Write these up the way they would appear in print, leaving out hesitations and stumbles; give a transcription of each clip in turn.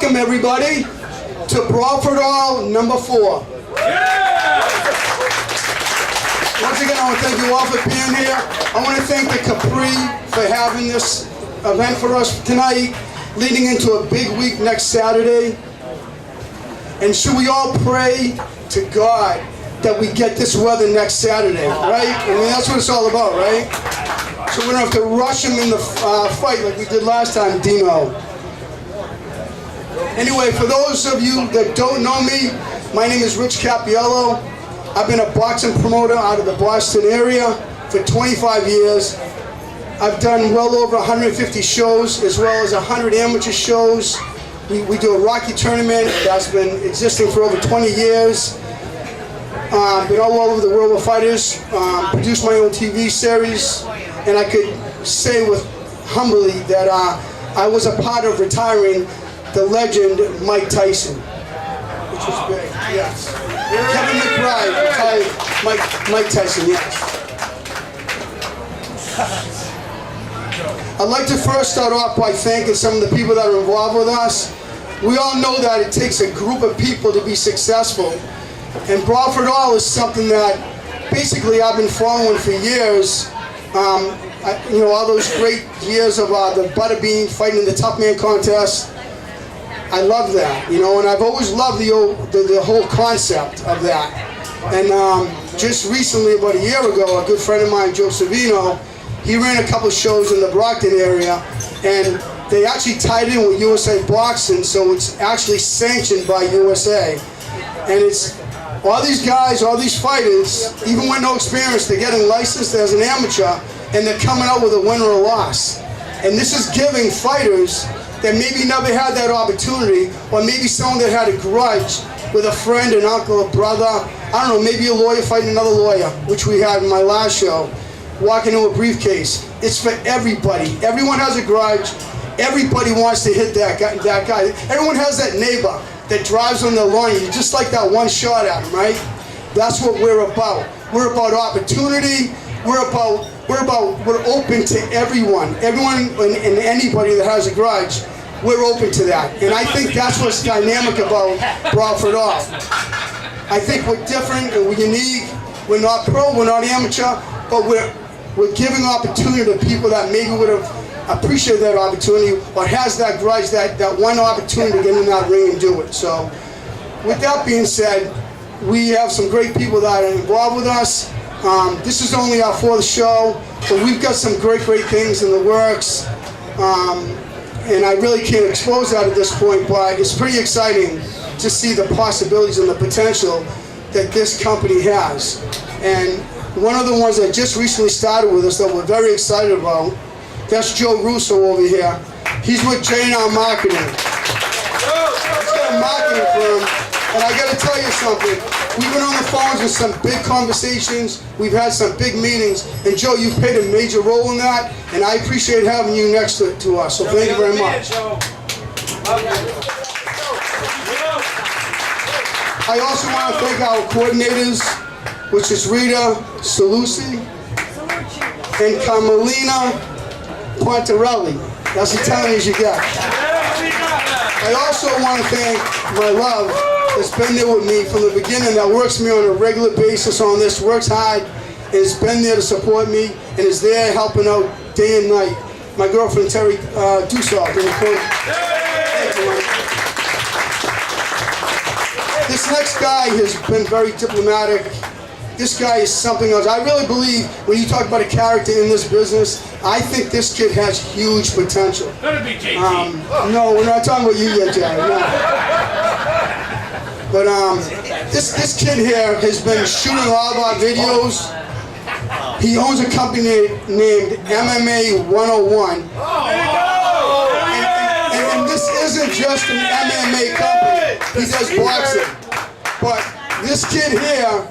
welcome everybody to Brawl For It All #4. Once again, I want to thank you all for being here. I want to thank the Capri for having this event for us tonight, leading into a big week next Saturday. And should we all pray to God that we get this weather next Saturday, right? I mean, that's what it's all about, right? So we don't have to rush him in the fight like we did last time, Dino. Anyway, for those of you that don't know me, my name is Rich Capiello. I've been a boxing promoter out of the Boston area for 25 years. I've done well over 150 shows, as well as 100 amateur shows. We do a Rocky tournament that's been existing for over 20 years. Been all over the world with fighters, produced my own TV series, and I could say with humbly that I was a part of retiring the legend Mike Tyson, which was big, yes. Kevin McBride retired Mike Tyson, yes. I'd like to first start off by thanking some of the people that are involved with us. We all know that it takes a group of people to be successful. And Brawl For It All is something that basically I've been following for years. You know, all those great years of the Butterbean fighting in the Tough Man contest. I love that, you know, and I've always loved the whole concept of that. And just recently, about a year ago, a good friend of mine, Joe Savino, he ran a couple shows in the Brockton area, and they actually tied in with USA Boxing, so it's actually sanctioned by USA. And it's all these guys, all these fighters, even with no experience, they're getting licensed as an amateur, and they're coming out with a win or a loss. And this is giving fighters that maybe never had that opportunity, or maybe someone that had a grudge with a friend, an uncle, a brother, I don't know, maybe a lawyer fighting another lawyer, which we had in my last show, walking into a briefcase. It's for everybody. Everyone has a grudge. Everybody wants to hit that guy. Everyone has that neighbor that drives on the lawn. You just like that one shot at him, right? That's what we're about. We're about opportunity. We're open to everyone. Everyone and anybody that has a grudge, we're open to that. And I think that's what's dynamic about Brawl For It All. I think we're different and we're unique. We're not pro, we're not amateur, but we're giving opportunity to people that maybe would have appreciated that opportunity or has that grudge, that one opportunity to get in that ring and do it. So with that being said, we have some great people that are involved with us. This is only our 4th show, but we've got some great things in the works. And I really can't expose that at this point, but it's pretty exciting to see the possibilities and the potential that this company has. And one of the ones that just recently started with us that we're very excited about, that's Joe Russo over here. He's with J&R Marketing. He's got a marketing firm, and I got to tell you something. We've been on the phones with some big conversations. We've had some big meetings, and Joe, you've played a major role in that, and I appreciate having you next to us. So thank you very much. I also want to thank our coordinators, which is Rita Salusi and Carmelina Pontarelli. That's the talent as you get. I also want to thank my love that's been there with me from the beginning, that works me on a regular basis on this, works hard, and has been there to support me, and is there helping out day and night. My girlfriend, Terry Dussault, in the corner. This next guy has been very diplomatic. This guy is something else. I really believe when you talk about a character in this business, I think this kid has huge potential. Better be JT. No, we're not talking about you yet, Jared. No. But this kid here has been shooting a lot of our videos. He owns a company named MMA 101. And this isn't just an MMA company. He does boxing. But this kid here,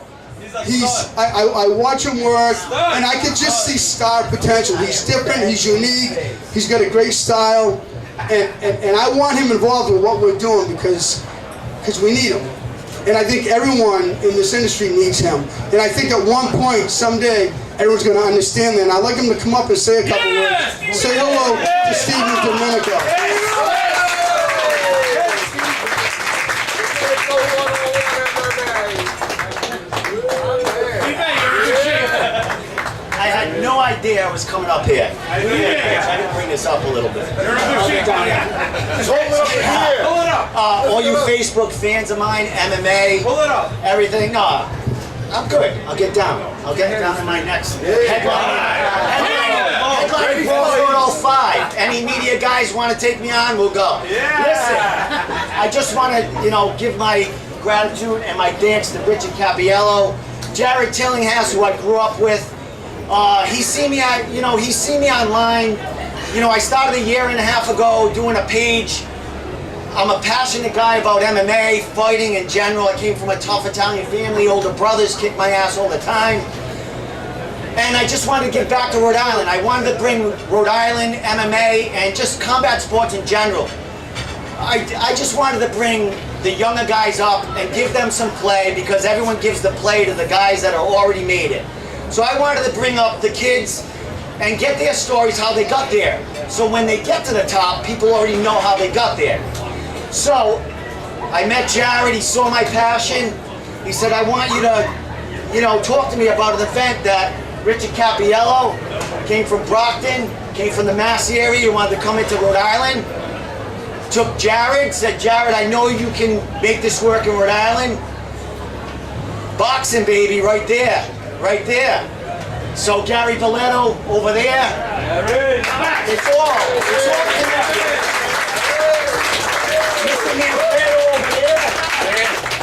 I watch him work, and I can just see star potential. He's different, he's unique, he's got a great style, and I want him involved in what we're doing because we need him. And I think everyone in this industry needs him. And I think at one point, someday, everyone's going to understand that. And I'd like him to come up and say a couple words. Say hello to Steve and Domenico. I had no idea I was coming up here. I didn't bring this up a little bit. All you Facebook fans of mine, MMA, everything, no, I'm good. I'll get down. I'll get down to my next headline. Brawl For It All 5. Any media guys want to take me on, we'll go. Listen, I just want to, give my gratitude and my thanks to Richard Capiello, Jared Tillinghast, who I grew up with. He see me online. I started a year and a half ago doing a page. I'm a passionate guy about MMA, fighting in general. I came from a tough Italian family. Older brothers kick my ass all the time. And I just wanted to get back to Rhode Island. I wanted to bring Rhode Island, MMA, and just combat sports in general. I just wanted to bring the younger guys up and give them some play, because everyone gives the play to the guys that are already made it. So I wanted to bring up the kids and get their stories, how they got there. So when they get to the top, people already know how they got there. So I met Jared, he saw my passion. He said, I want you to, talk to me about an event that Richard Capiello came from Brockton, came from the Massey area, he wanted to come into Rhode Island. Took Jared, said, Jared, I know you can make this work in Rhode Island. Boxing, baby, right there. Right there. So Gary Belletto over there. It's all connected. Mr. Manfredo over there.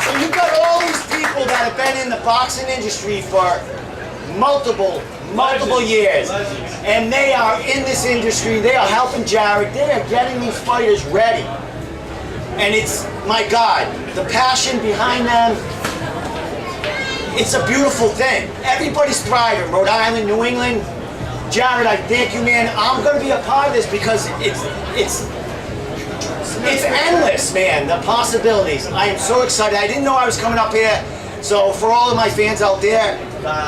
So you've got all these people that have been in the boxing industry for multiple years. And they are in this industry, they are helping Jared, they are getting these fighters ready. And it's, my God, the passion behind them, it's a beautiful thing. Everybody's thriving. Rhode Island, New England. Jared, I thank you, man. I'm going to be a part of this because it's endless, man. The possibilities. I am so excited. I didn't know I was coming up here. So for all of my fans out there, Brawl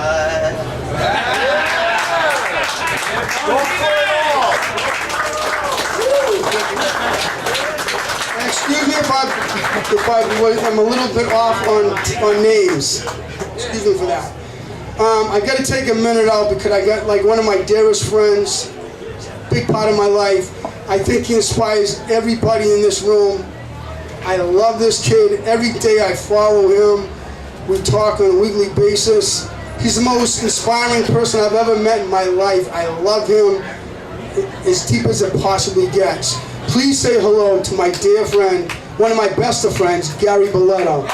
For It All. Excuse me if I'm a little bit off on names. Excuse me for that. I got to take a minute out because I got one of my dearest friends, big part of my life. I think he inspires everybody in this room. I love this kid. Every day I follow him. We talk on a weekly basis. He's the most inspiring person I've ever met in my life. I love him as deep as it possibly gets. Please say hello to my dear friend, one of my best of friends, Gary Belletto.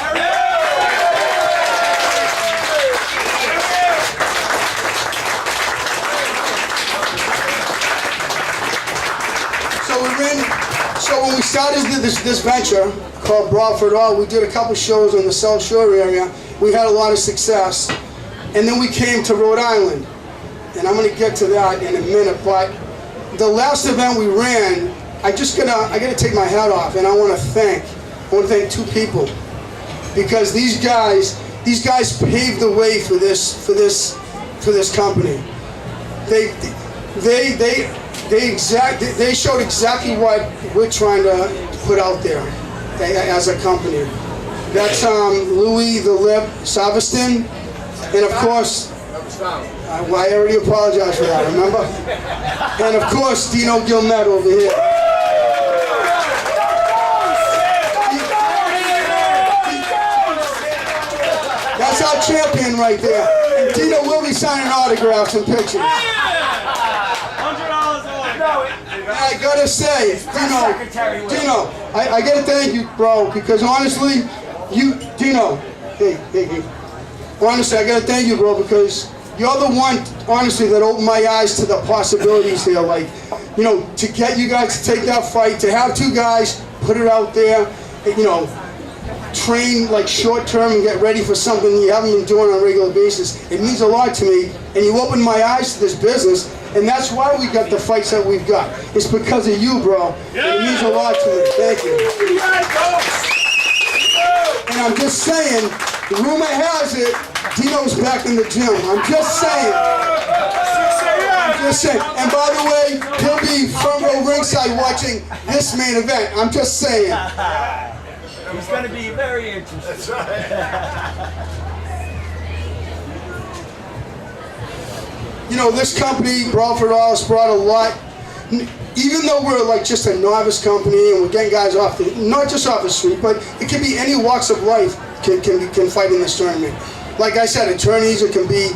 So when we started this venture called Brawl For It All, we did a couple shows in the South Shore area. We had a lot of success. And then we came to Rhode Island. And I'm going to get to that in a minute. But the last event we ran, I got to take my hat off, and I want to thank two people, because these guys paved the way for this company. They showed exactly what we're trying to put out there as a company. That's Louis the Lip Savastin, and of course, I already apologized for that, remember? And of course, Dino Gilmet over here. That's our champion right there. And Dino will be signing autographs and pictures. I gotta say, Dino, I gotta thank you, bro, because honestly, Dino, honestly, I gotta thank you, bro, because you're the one, honestly, that opened my eyes to the possibilities here. To get you guys to take that fight, to have two guys put it out there, train short term and get ready for something you haven't been doing on a regular basis. It means a lot to me, and you opened my eyes to this business, and that's why we got the fights that we've got. It's because of you, bro. Yeah. It means a lot to me. Thank you. And I'm just saying, the rumor has it, Dino's back in the gym. I'm just saying. And by the way, he'll be front row ringside watching this main event. I'm just saying. It's going to be very interesting. That's right. You know, this company, Brawl For It All, has brought a lot. Even though we're like just a novice company and we're getting guys off the, not just off the street, but it can be any walks of life can fight in this tournament. Like I said, attorneys, it can be,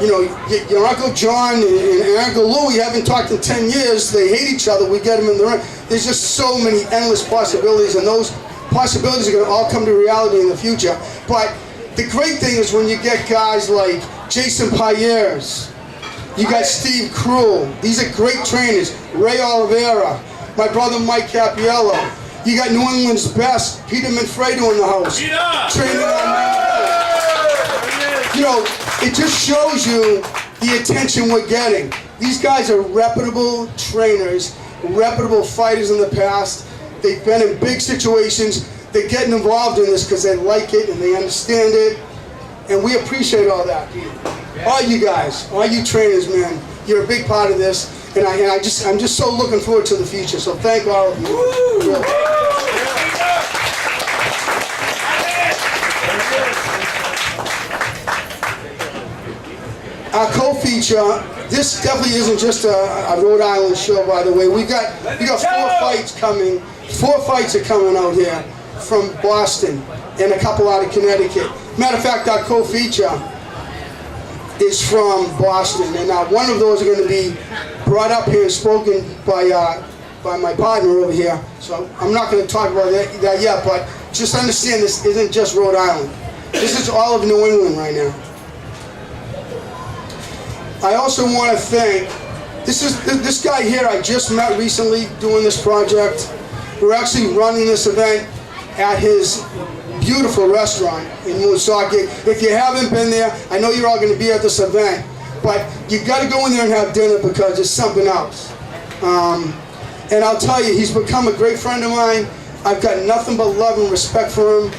you know, your Uncle John and Uncle Louie haven't talked in 10 years, they hate each other, we get them in the ring. There's just so many endless possibilities, and those possibilities are going to all come to reality in the future. But the great thing is when you get guys like Jason Payers, you got Steve Cruel. These are great trainers. Ray Oliveira, my brother Mike Capiello. You got New England's best, Peter Manfredo in the house. Training on you know, it just shows you the attention we're getting. These guys are reputable trainers, reputable fighters in the past. They've been in big situations. They're getting involved in this because they like it and they understand it. And we appreciate all that, Peter. All you guys, all you trainers, man, you're a big part of this, and I'm just so looking forward to the future. So thank all of you. Really. Our co-feature, this definitely isn't just a Rhode Island show, by the way. We got 4 fights coming. 4 fights are coming out here from Boston and a couple out of Connecticut. Matter of fact, our co-feature is from Boston, and one of those are going to be brought up here and spoken by my partner over here. So I'm not going to talk about that yet, but just understand this isn't just Rhode Island. This is all of New England right now. I also want to thank, this guy here I just met recently doing this project. We're actually running this event at his beautiful restaurant in Woonsocket. If you haven't been there, I know you're all going to be at this event, but you got to go in there and have dinner because it's something else. And I'll tell you, he's become a great friend of mine. I've got nothing but love and respect for him,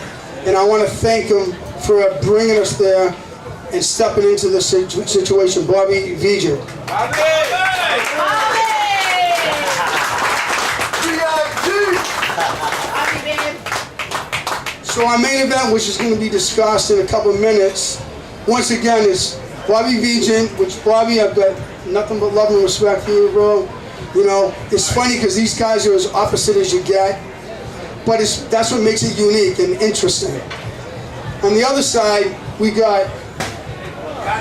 and I want to thank him for bringing us there and stepping into this situation. Bobby Vijan. So our main event, which is going to be discussed in a couple of minutes, once again is Bobby Vijan, which Bobby, I've got nothing but love and respect for you, bro. You know, it's funny because these guys are as opposite as you get, but that's what makes it unique and interesting. On the other side, we got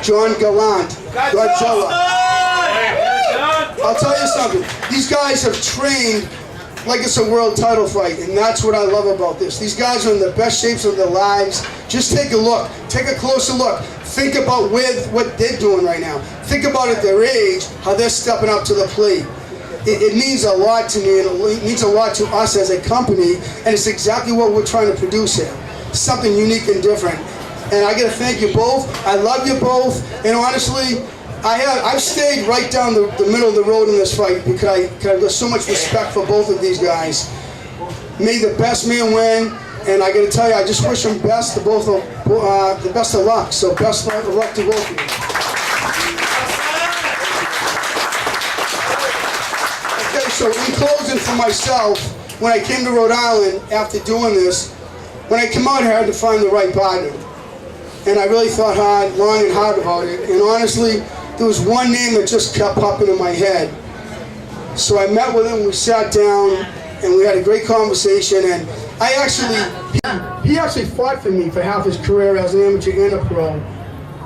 John Gallant, Godzilla. I'll tell you something, these guys have trained like it's a world title fight, and that's what I love about this. These guys are in the best shapes of their lives. Just take a look, take a closer look. Think about what they're doing right now. Think about at their age, how they're stepping up to the plate. It means a lot to me, and it means a lot to us as a company, and it's exactly what we're trying to produce here. Something unique and different. And I gotta thank you both. I love you both, and honestly, I've stayed right down the middle of the road in this fight because I've got so much respect for both of these guys. May the best man win, and I got to tell you, I just wish them best to both the best of luck. So best of luck to both of you. Okay, so in closing for myself, when I came to Rhode Island after doing this, when I came out here, I had to find the right partner, and I really thought long and hard about it. And honestly, there was one name that just kept popping in my head. So I met with him, we sat down, and we had a great conversation, and he actually fought for me for half his career as an amateur and a pro.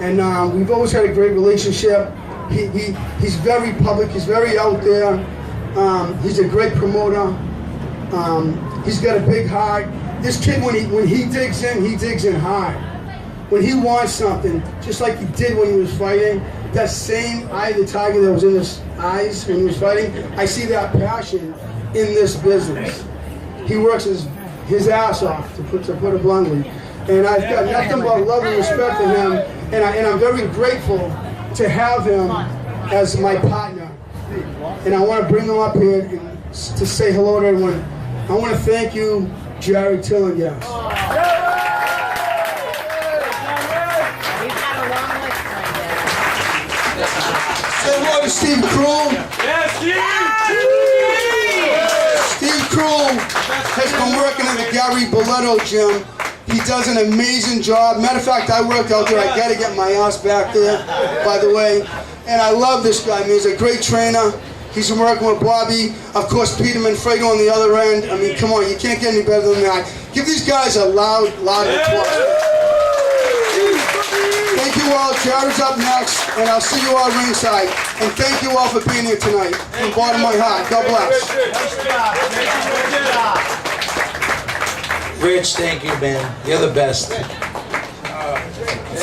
And we've always had a great relationship. He's very public, he's very out there. He's a great promoter. He's got a big heart. This kid, when he digs in hard. When he wants something, just like he did when he was fighting, that same eye of the tiger that was in his eyes when he was fighting, I see that passion in this business. He works his ass off, to put it bluntly. And I've got nothing but love and respect for him, and I'm very grateful to have him as my partner. And I want to bring him up here to say hello to everyone. I want to thank you, Jared Tillinghast. Say hello to Steve Cruel. Yes, Steve! Steve Cruel has been working in the Gary Boletto gym. He does an amazing job. Matter of fact, I work out there. I gotta get my ass back there, by the way. And I love this guy. I mean, he's a great trainer. He's been working with Bobby. Of course, Peter Manfredo on the other end. I mean, come on, you can't get any better than that. Give these guys a loud applause. Thank you all. Jared's up next, and I'll see you all ringside. And thank you all for being here tonight. From the bottom of my heart. God bless. Rich, thank you, man. You're the best.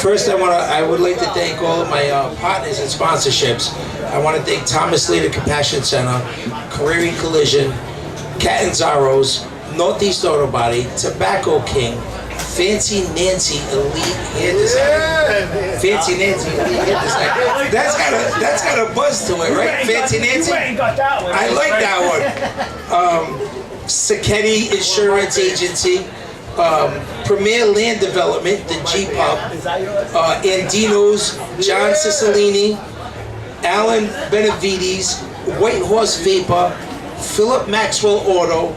First, I would like to thank all of my partners and sponsorships. I want to thank Thomas Leader Compassion Center, Careering Collision, Cat and Zaros, Northeast Auto Body, Tobacco King, Fancy Nancy Elite Hair Design. Fancy Nancy Elite Hair Design. That's got a buzz to it, right? Fancy Nancy. I like that one. Sacchetti Insurance Agency, Premier Land Development, the G-Pub, Andino's, John Cicilline, Alan Benavides, White Horse Vapor, Philip Maxwell Auto,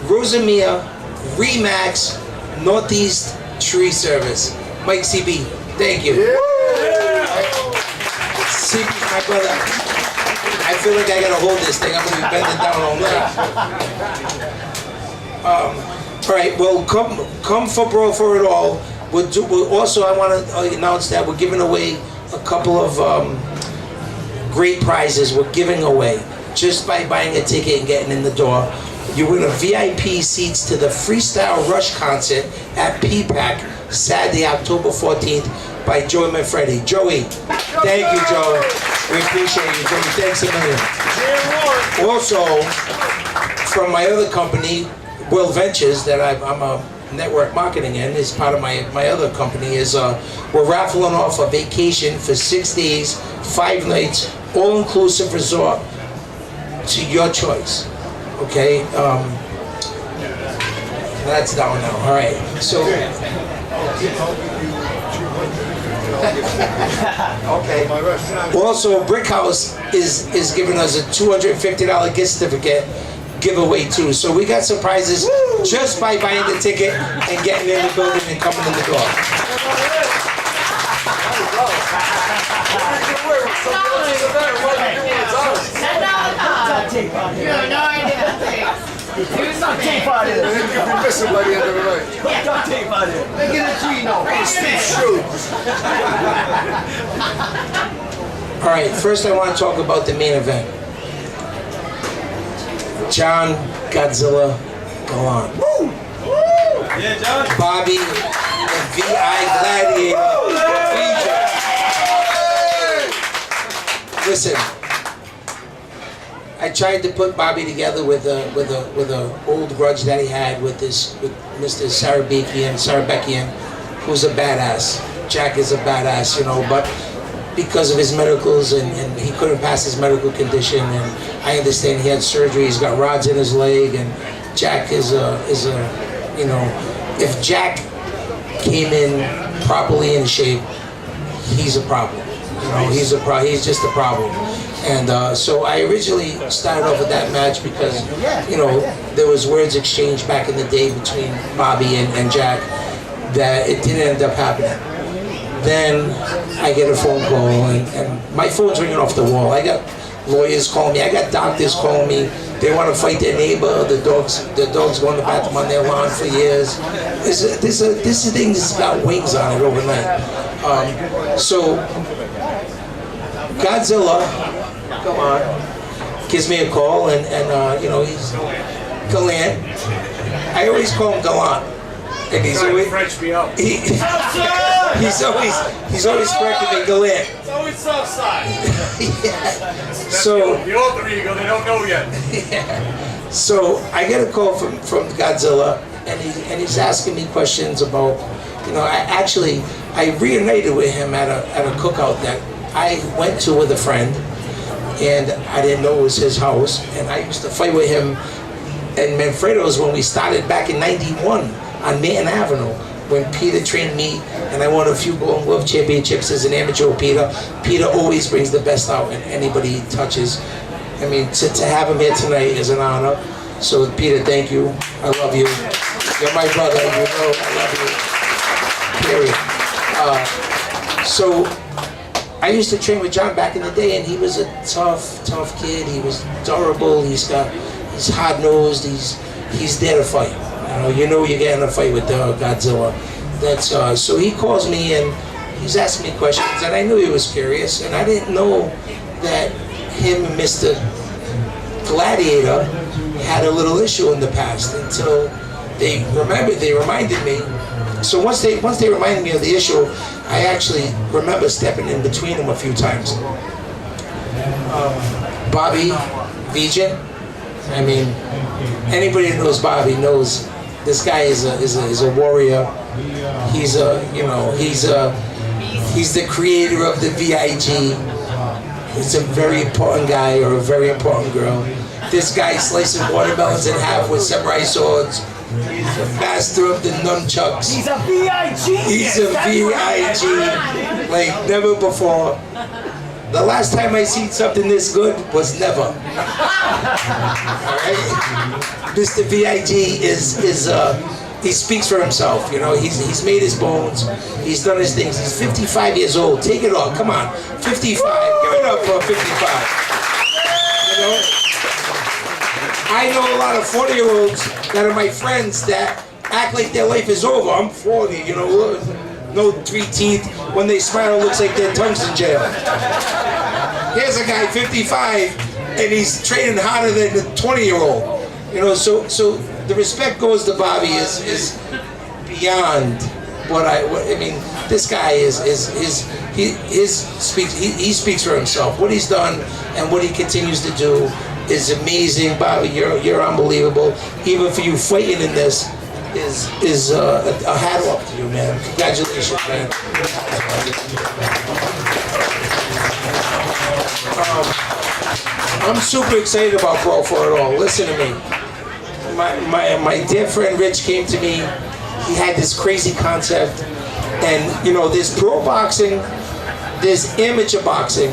Rosamia, Remax, Northeast Tree Service. Mike CB, thank you. CB, my brother. I feel like I gotta hold this thing. I'm gonna be bending down all night. All right. Well, come for Brawl For It All. Also, I want to announce that we're giving away a couple of great prizes. We're giving away just by buying a ticket and getting in the door. You win a VIP seats to the Freestyle Rush concert at PPAC Saturday, October 14th by Joey Manfredi. Joey, thank you, Joey. We appreciate you, Joey. Thanks a million. Also, from my other company, Will Ventures, that I'm a network marketing in, is part of my other company, is we're raffling off a vacation for 6 days, 5 nights, all-inclusive resort to your choice. Okay? That's down now. All right. So. Okay. Also, Brickhouse is giving us a $250 gift certificate giveaway too. So we got surprises just by buying the ticket and getting in the building and coming in the door. You have no idea. There's some tape on it. You're missing by the end of the night. Put duct tape on it. Make it a Gino. All right, first I want to talk about the main event. John Godzilla Gallant. Woo! Yeah, John. Bobby, the VI Gladiator. Listen, I tried to put Bobby together with a old grudge that he had with Mr. Sarabekian, who's a badass. Jack is a badass, you know, but because of his medicals and he couldn't pass his medical condition, and I understand he had surgery. He's got rods in his leg, and Jack is a you know, if Jack came in properly in shape, he's a problem. You know, he's just a problem. And so I originally started off with that match because, you know, there was words exchanged back in the day between Bobby and Jack that it didn't end up happening. Then I get a phone call and my phone's ringing off the wall. I got lawyers calling me. I got doctors calling me. They want to fight their neighbor. The dog's going to the bathroom on their lawn for years. This thing's got wings on it overnight. So Godzilla, come on, gives me a call and you know, he's Gallant. I always call him Gallant. And he's always French me up. He's always correcting me Gallant. It's always south side. Yeah. So the alter ego, they don't know yet. Yeah. So I get a call from Godzilla and he's asking me questions about, you know, I reunited with him at a cookout that I went to with a friend, and I didn't know it was his house, and I used to fight with him and Manfredo's when we started back in '91 on Manton Avenue, when Peter trained me, and I won a few Golden Glove championships as an amateur with Peter. Peter always brings the best out in anybody he touches. I mean, to have him here tonight is an honor. So Peter, thank you. I love you. You're my brother. You know I love you. Period. So I used to train with John back in the day, and he was a tough kid. He was durable. He's hard-nosed. He's there to fight. You know you're getting a fight with Godzilla. That's so he calls me and he's asking me questions, and I knew he was curious, and I didn't know that him and Mr. Gladiator had a little issue in the past until they reminded me. So once they reminded me of the issue, I actually remember stepping in between them a few times. Bobby Vijan, I mean, anybody that knows Bobby knows this guy is a warrior. He's the creator of the VIG. He's a very important guy or a very important girl. This guy slices watermelons in half with samurai swords. He's a master of the nunchucks. He's a VIG. He's a VIG like never before. The last time I seen something this good was never. All right? Mr. VIG he speaks for himself. You know, he's made his bones. He's done his things. He's 55 years old. Take it all. Come on. 55. Give it up for 55. You know? I know a lot of 40-year-olds that are my friends that act like their life is over. I'm 40, you know, no 3 teeth. When they smile, it looks like their tongue's in jail. Here's a guy, 55, and he's training harder than a 20-year-old. You know, so the respect goes to Bobby is beyond what I mean. This guy he speaks for himself. What he's done and what he continues to do is amazing. Bobby, you're unbelievable. Even for you fighting in this is a hat off to you, man. Congratulations, man. I'm super excited about Brawl For It All. Listen to me. My dear friend Rich came to me. He had this crazy concept, and you know, there's pro boxing, there's amateur boxing,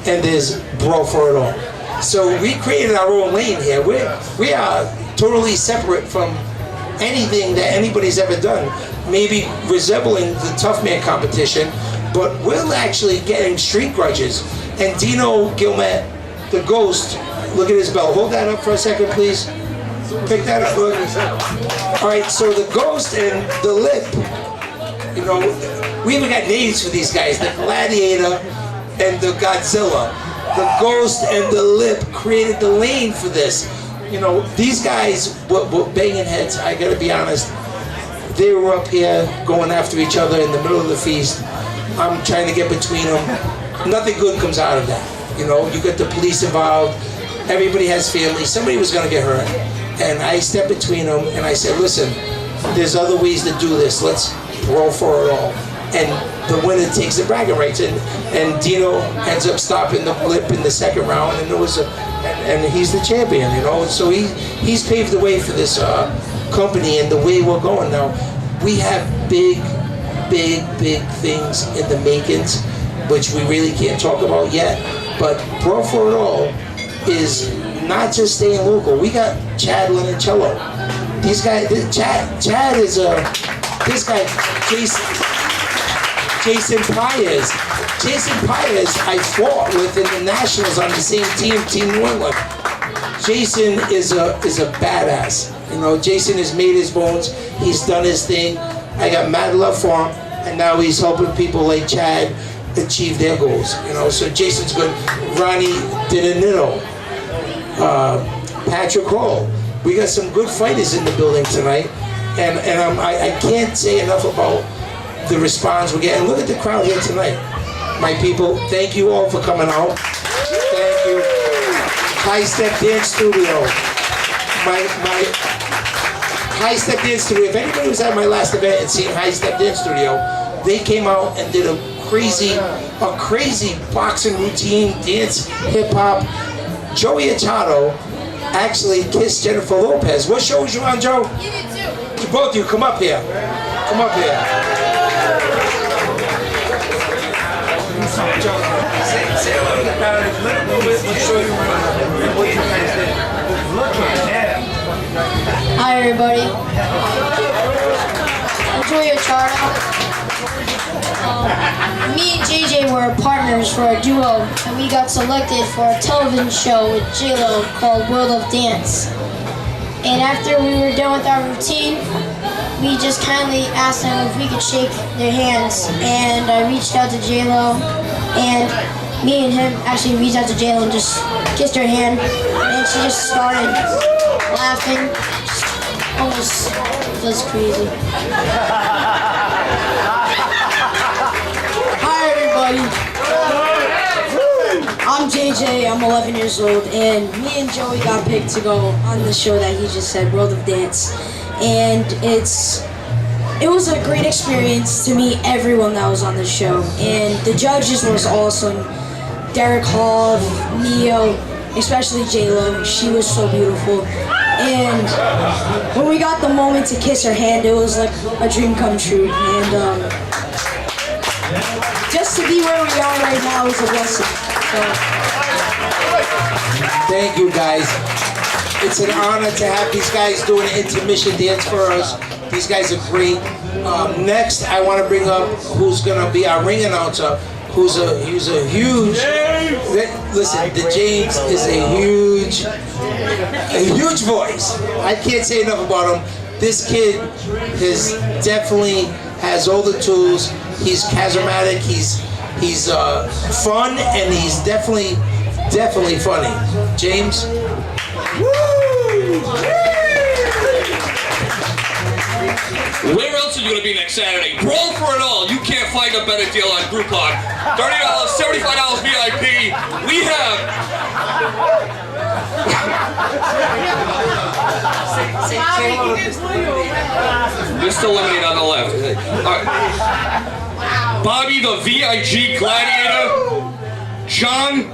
and there's Brawl For It All. So we created our own lane here. We are totally separate from anything that anybody's ever done. Maybe resembling the tough man competition, but we're actually getting street grudges. And Dino Gilmet, the Ghost, look at his belt. Hold that up for a second, please. Pick that up. Look. All right, so the Ghost and the Lip, you know, we even got names for these guys, the Gladiator and the Godzilla. The Ghost and the Lip created the lane for this. You know, these guys were banging heads, I gotta be honest. They were up here going after each other in the middle of the feast. I'm trying to get between them. Nothing good comes out of that. You know, you get the police involved, everybody has family, somebody was gonna get hurt. And I stepped between them and I said, listen, there's other ways to do this. Let's Brawl For It All. And the winner takes the bragging rights. And Dino ends up stopping the Lip in the second round, and and he's the champion, you know. So he's paved the way for this company and the way we're going now. We have big things in the makings, which we really can't talk about yet. But Brawl For It All is not just staying local. We got Chad Limoncello. These guys, Chad is this guy, Jason Paez. Jason Paez, I fought with in the Nationals on the same team, Team New England. Jason is a badass. You know, Jason has made his bones. He's done his thing. I got mad love for him, and now he's helping people like Chad achieve their goals. You know, so Jason's good. Ronnie Dinanito, Patrick Hall. We got some good fighters in the building tonight, and I can't say enough about the response we're getting. Look at the crowd here tonight. My people, thank you all for coming out. Thank you. High Step Dance Studio. My High Step Dance Studio. If anybody was at my last event and seen High Step Dance Studio, they came out and did a crazy boxing routine, dance, hip hop. Joey Achado actually kissed Jennifer Lopez. What show was you on, Joe? You did too. Both of you, come up here. Come up here. Say a little bit about it. Let's show you what you guys did. Look at that. Hi everybody. shout out. Me and JJ were partners for a duo, and we got selected for a television show with J-Lo called World of Dance. And after we were done with our routine, we just kindly asked them if we could shake their hands. And I reached out to J-Lo, and me and him actually reached out to J-Lo and just kissed her hand. And she just started laughing. Almost just crazy. Hi everybody. I'm JJ, I'm 11 years old, and me and Joey got picked to go on the show that he just said, World of Dance. And it was a great experience to meet everyone that was on the show. And the judges was awesome. Derek Hall, Neo, especially J-Lo, she was so beautiful. And when we got the moment to kiss her hand, it was like a dream come true. And just to be where we are right now is a blessing. So. Thank you, guys. It's an honor to have these guys doing an intermission dance for us. These guys are great. Next, I want to bring up who's going to be our ring announcer. He's a huge. Listen, the James is a huge voice. I can't say enough about him. This kid definitely has all the tools. He's charismatic. He's fun, and he's definitely funny. James. Where else are you going to be next Saturday? Brawl For It All. You can't find a better deal on Groupon. $30, $75 VIP. We have... Mr. Lemonade on the left. All right. Bobby the VIG Gladiator. John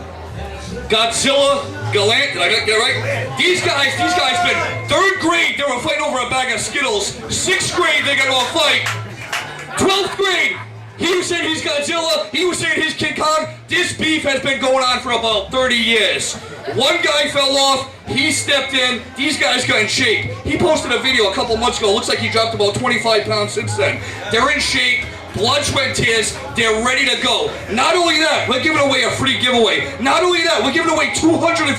Godzilla Gallant, did I get it right? These guys been 3rd grade, they were fighting over a bag of Skittles. 6th grade, they got into a fight. 12th grade, he was saying he's Godzilla, he was saying he's King Kong. This beef has been going on for about 30 years. One guy fell off, he stepped in, these guys got in shape. He posted a video a couple months ago, looks like he dropped about 25 pounds since then. They're in shape. Blood, sweat, tears, they're ready to go. Not only that, we're giving away a free giveaway. Not only that, we're giving away $250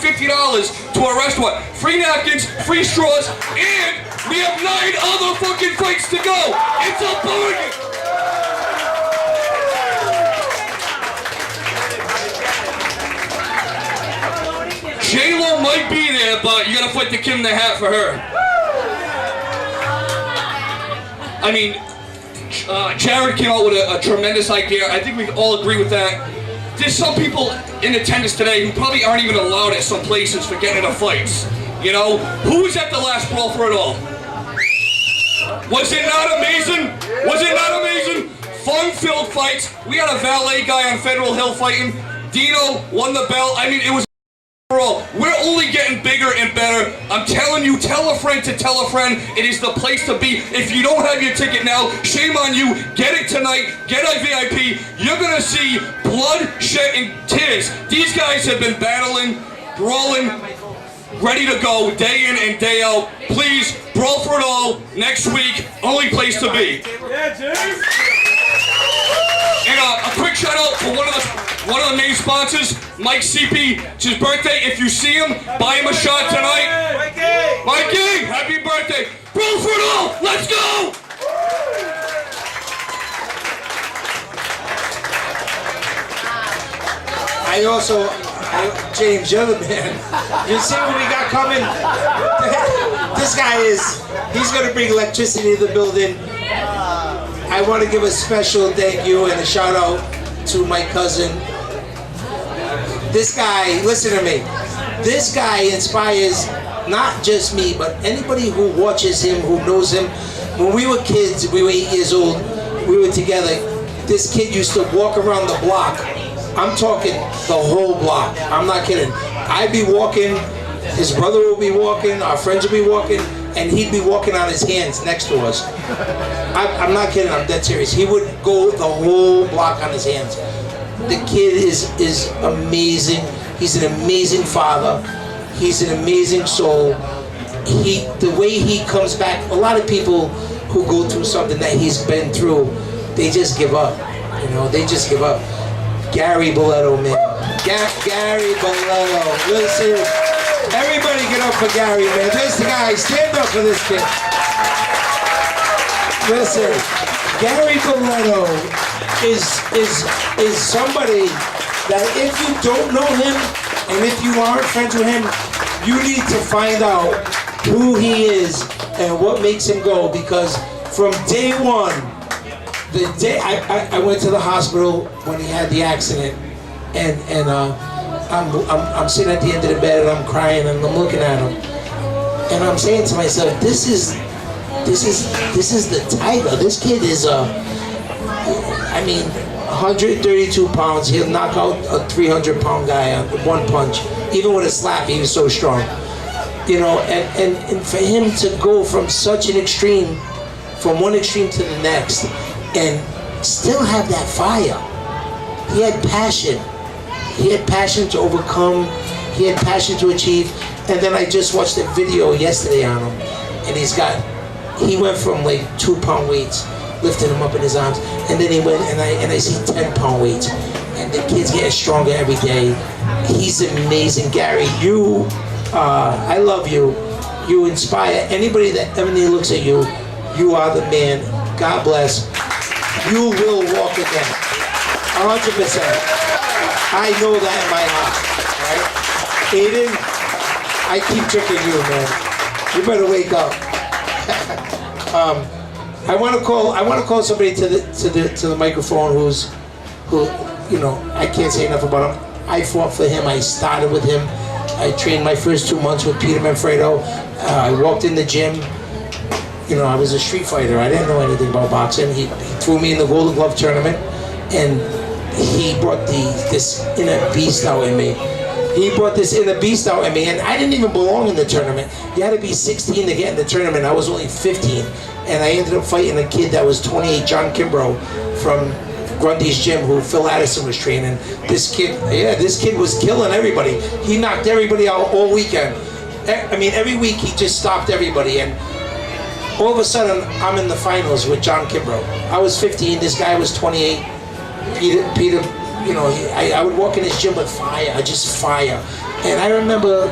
to a restaurant. Free napkins, free straws, and we have 9 other fucking fights to go. It's a bargain. J-Lo might be there, but you gotta fight the Kim in the Hat for her. I mean, Jared came out with a tremendous idea. I think we all agree with that. There's some people in attendance today who probably aren't even allowed at some places for getting into fights. You know? Who was at the last Brawl For It All? Was it not amazing? Was it not amazing? Fun-filled fights. We had a valet guy on Federal Hill fighting. Dino won the belt. I mean, it was we're only getting bigger and better. I'm telling you, tell a friend to tell a friend. It is the place to be. If you don't have your ticket now, shame on you. Get it tonight. Get a VIP. You're going to see blood, sweat, and tears. These guys have been battling, brawling, ready to go day in and day out. Please, Brawl For It All next week. Only place to be. And a quick shout out for one of the main sponsors, Mike CP. It's his birthday. If you see him, buy him a shot tonight. Mikey, happy birthday. Brawl For It All, let's go! James, you're the man. You see what we got coming? This guy he's going to bring electricity to the building. I want to give a special thank you and a shout out to my cousin. This guy, listen to me. This guy inspires not just me, but anybody who watches him, who knows him. When we were kids, we were 8 years old, we were together. This kid used to walk around the block. I'm talking the whole block. I'm not kidding. I'd be walking, his brother would be walking, our friends would be walking, and he'd be walking on his hands next to us. I'm not kidding, I'm dead serious. He would go the whole block on his hands. The kid is amazing. He's an amazing father. He's an amazing soul. The way he comes back, a lot of people who go through something that he's been through, they just give up. You know, they just give up. Gary Boletto, man. Gary Boletto. Listen, everybody get up for Gary, man. This guy, stand up for this kid. Listen, Gary Boletto is somebody that if you don't know him and if you aren't friends with him, you need to find out who he is and what makes him go, because from day one, the day I went to the hospital when he had the accident, and I'm sitting at the end of the bed and I'm crying and I'm looking at him, and I'm saying to myself, this is the tiger. This kid is 132 pounds. He'll knock out a 300-pound guy on one punch. Even with a slap, he was so strong. You know, and for him to go from such an extreme, from one extreme to the next, and still have that fire. He had passion. He had passion to overcome. He had passion to achieve. And then I just watched a video yesterday on him, and he went from like 2-pound weights, lifting him up in his arms, and then he went and I see 10-pound weights, and the kid's getting stronger every day. He's amazing. Gary, I love you. You inspire anybody that ever looks at you. You are the man. God bless. You will walk again. 100%. I know that in my heart. Right? Aiden, I keep tricking you, man. You better wake up. I want to call somebody to the microphone who you know, I can't say enough about him. I fought for him. I started with him. I trained my first 2 months with Peter Manfredo. I walked in the gym. You know, I was a street fighter. I didn't know anything about boxing. He threw me in the Golden Glove tournament, and he brought this inner beast out in me. He brought this inner beast out in me, and I didn't even belong in the tournament. You had to be 16 to get in the tournament. I was only 15, and I ended up fighting a kid that was 28, John Kimbrough, from Grundy's gym, who Phil Addison was training. This kid was killing everybody. He knocked everybody out all weekend. I mean, every week he just stopped everybody, and all of a sudden I'm in the finals with John Kimbrough. I was 15, this guy was 28. Peter, you know, I would walk in his gym with fire, just fire. And I remember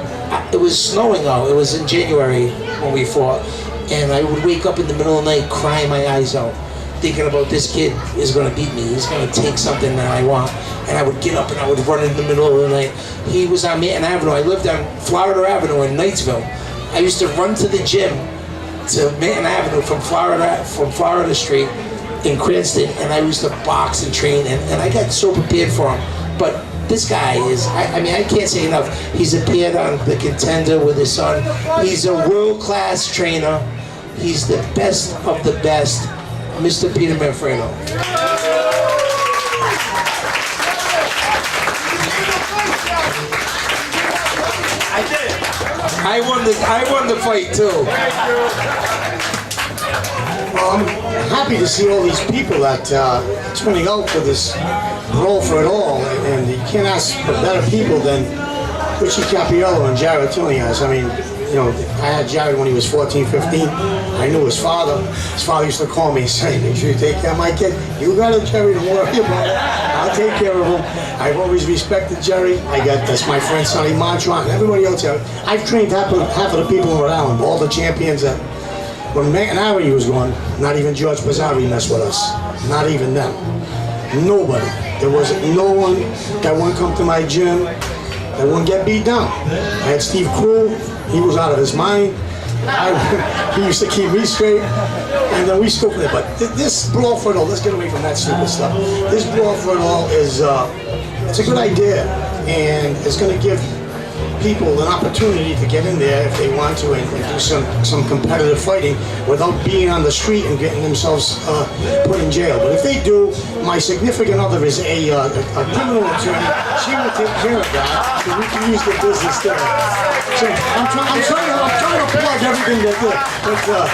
it was snowing out. It was in January when we fought, and I would wake up in the middle of the night crying my eyes out, thinking about this kid is going to beat me. He's going to take something that I want. And I would get up and I would run in the middle of the night. He was on Manton Avenue. I lived on Florida Avenue in Knightsville. I used to run to the gym to Manton Avenue from Florida Street in Cranston, and I used to box and train, and I got so prepared for him. But this guy is, I mean, I can't say enough. He's appeared on The Contender with his son. He's a world-class trainer. He's the best of the best, Mr. Peter Manfredo. I won the fight too. Well, I'm happy to see all these people that turning out for this Brawl For It All, and you can't ask for better people than Richie Capiello and Jared Tillinghast. I mean, you know, I had Jared when he was 14, 15. I knew his father. His father used to call me and say, make sure you take care of my kid. You got it, Jerry, don't worry about it. I'll take care of him. I've always respected Jerry. That's my friend Sonny Montron and everybody else. I've trained half of the people in Rhode Island, all the champions that, when Manton Avenue was going, not even George Pizzari messed with us. Not even them. Nobody. There was no one that wouldn't come to my gym that wouldn't get beat down. I had Steve Krul. He was out of his mind. He used to keep me straight, and then we spoke with it. But this Brawl For It All, let's get away from that stupid stuff. This Brawl For It All is it's a good idea, and it's going to give people an opportunity to get in there if they want to and do some competitive fighting without being on the street and getting themselves put in jail. But if they do, my significant other is a criminal attorney. She will take care of that, so we can use the business there. So I'm trying to plug everything they do. But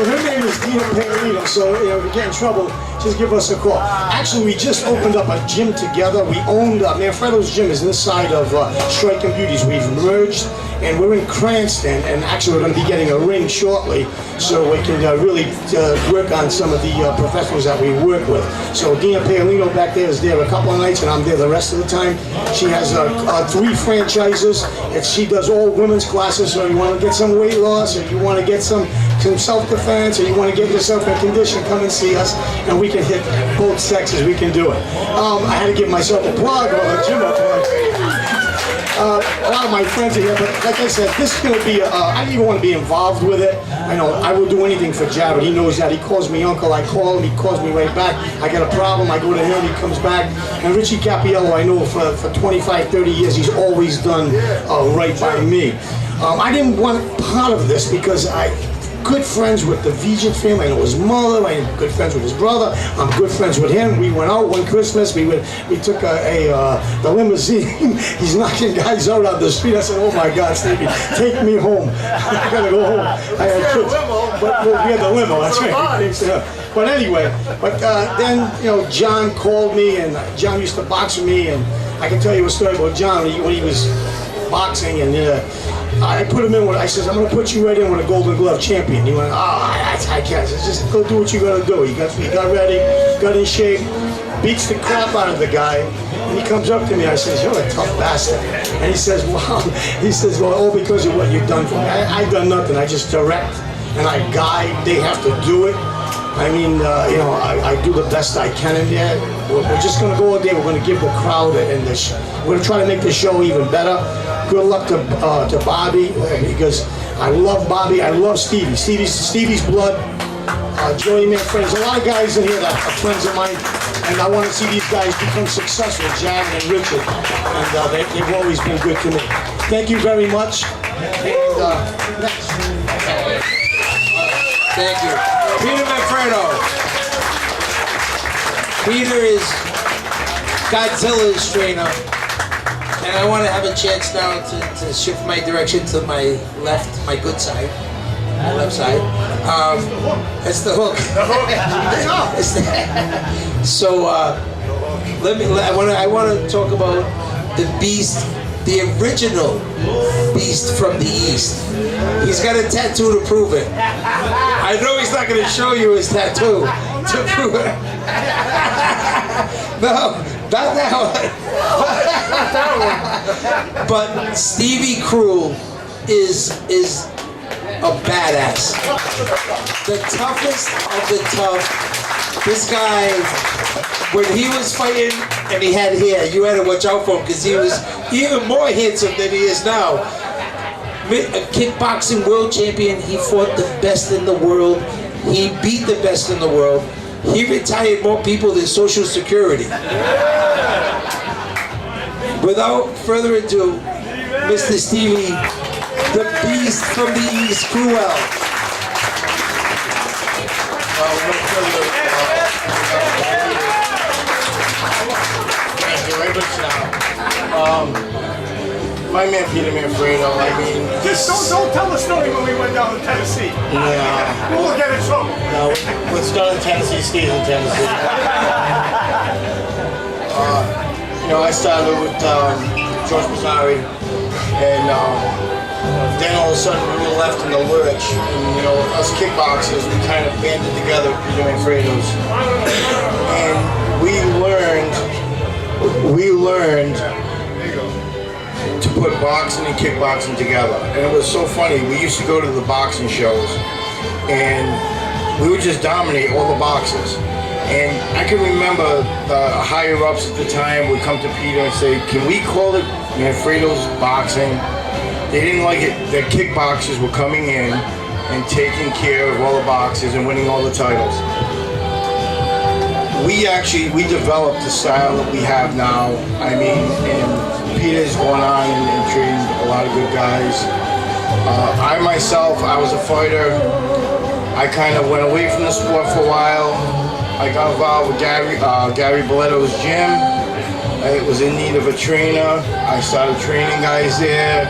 her name is Dina Perito, so if we get in trouble, just give us a call. Actually, we just opened up a gym together. We owned Manfredo's gym is inside of Striking Beauties. We've merged, and we're in Cranston, and actually we're going to be getting a ring shortly, so we can really work on some of the professionals that we work with. So Dina Paolino back there is there a couple of nights, and I'm there the rest of the time. She has 3 franchises, and she does all women's classes, so you want to get some weight loss, or you want to get some self-defense, or you want to get yourself in condition, come and see us, and we can hit both sexes, we can do it. I had to give myself a plug, or a gym a plug. A lot of my friends are here, but like I said, this is going to be, I didn't even want to be involved with it. I know, I will do anything for Jared. He knows that. He calls me uncle, I call him, he calls me right back. I got a problem, I go to him, he comes back. And Richie Capiello, I know for 25, 30 years, he's always done right by me. I didn't want part of this because good friends with the Vijan family. I know his mother. I'm good friends with his brother. I'm good friends with him. We went out one Christmas. We took the limousine. He's knocking guys out on the street. I said, "Oh my God, Stevie, take me home. I gotta go home." I had kids, but we had the limo. That's right. But anyway, then John called me, and John used to box with me, and I can tell you a story about John when he was boxing, and I put him in with, I says, "I'm going to put you right in with a Golden Glove champion." He went, I can't. I said, "Just go do what you got to do." He got ready, got in shape, beats the crap out of the guy, and he comes up to me. I says, "You're a tough bastard." And he says, "Wow." He says, "Well, all because of what you've done for me." I've done nothing. I just direct and I guide. They have to do it. I mean, I do the best I can in there. We're just going to go out there. We're going to give the crowd and we're going to try to make the show even better. Good luck to Bobby, because I love Bobby. I love Stevie. Stevie's blood. Joey, man, friends. A lot of guys in here that are friends of mine, and I want to see these guys become successful. Jared and Richard, and they've always been good to me. Thank you very much. And next. Thank you. Peter Manfredo. Peter is Godzilla's trainer. And I want to have a chance now to shift my direction to my left, my good side, my left side. It's the hook. So I want to talk about the beast, the original beast from the East. He's got a tattoo to prove it. I know he's not going to show you his tattoo to prove it. No, not that one. But Stevie Cruel is a badass. The toughest of the tough. This guy, when he was fighting and he had hair, you had to watch out for him because he was even more handsome than he is now. A kickboxing world champion, he fought the best in the world. He beat the best in the world. He retired more people than Social Security. Without further ado, Mr. Stevie, the beast from the East, Cruel. Thank you very much now. My man Peter Manfredo, I mean... Don't tell the story when we went down to Tennessee. Yeah. We'll get in trouble. No, what's done in Tennessee stays in Tennessee. I started with George Mazzari, and then all of a sudden we were left in the lurch. And, us kickboxers, we kind of banded together, Peter Manfredo's. And we learned to put boxing and kickboxing together. And it was so funny. We used to go to the boxing shows and we would just dominate all the boxes. And I can remember the higher ups at the time would come to Peter and say, "Can we call it Manfredo's boxing?" They didn't like it. The kickboxers were coming in and taking care of all the boxes and winning all the titles. We developed the style that we have now. I mean, and Peter's gone on and trained a lot of good guys. I myself, I was a fighter. I kind of went away from the sport for a while. I got involved with Gary Bolletto's gym. I was in need of a trainer. I started training guys there.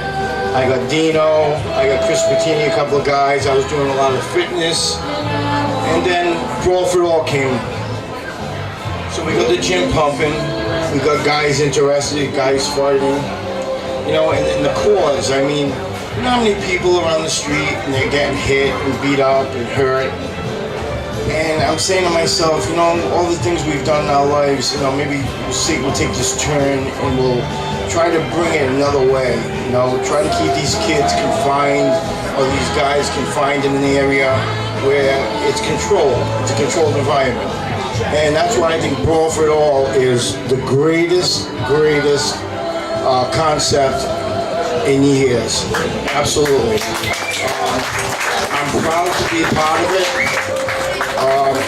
I got Dino, I got Chris Bettini, a couple of guys. I was doing a lot of fitness. And then Brawl For It All came. So we got the gym pumping. We got guys interested, guys fighting. you know, and the cause. I mean, you know how many people are on the street and they're getting hit and beat up and hurt? And I'm saying to myself, you know, all the things we've done in our lives, you know, maybe we'll take this turn and we'll try to bring it another way. You know, try to keep these kids confined, or these guys confined in an area where it's controlled. It's a controlled environment. And that's why I think Brawl For It All is the greatest concept in years. Absolutely. I'm proud to be a part of it.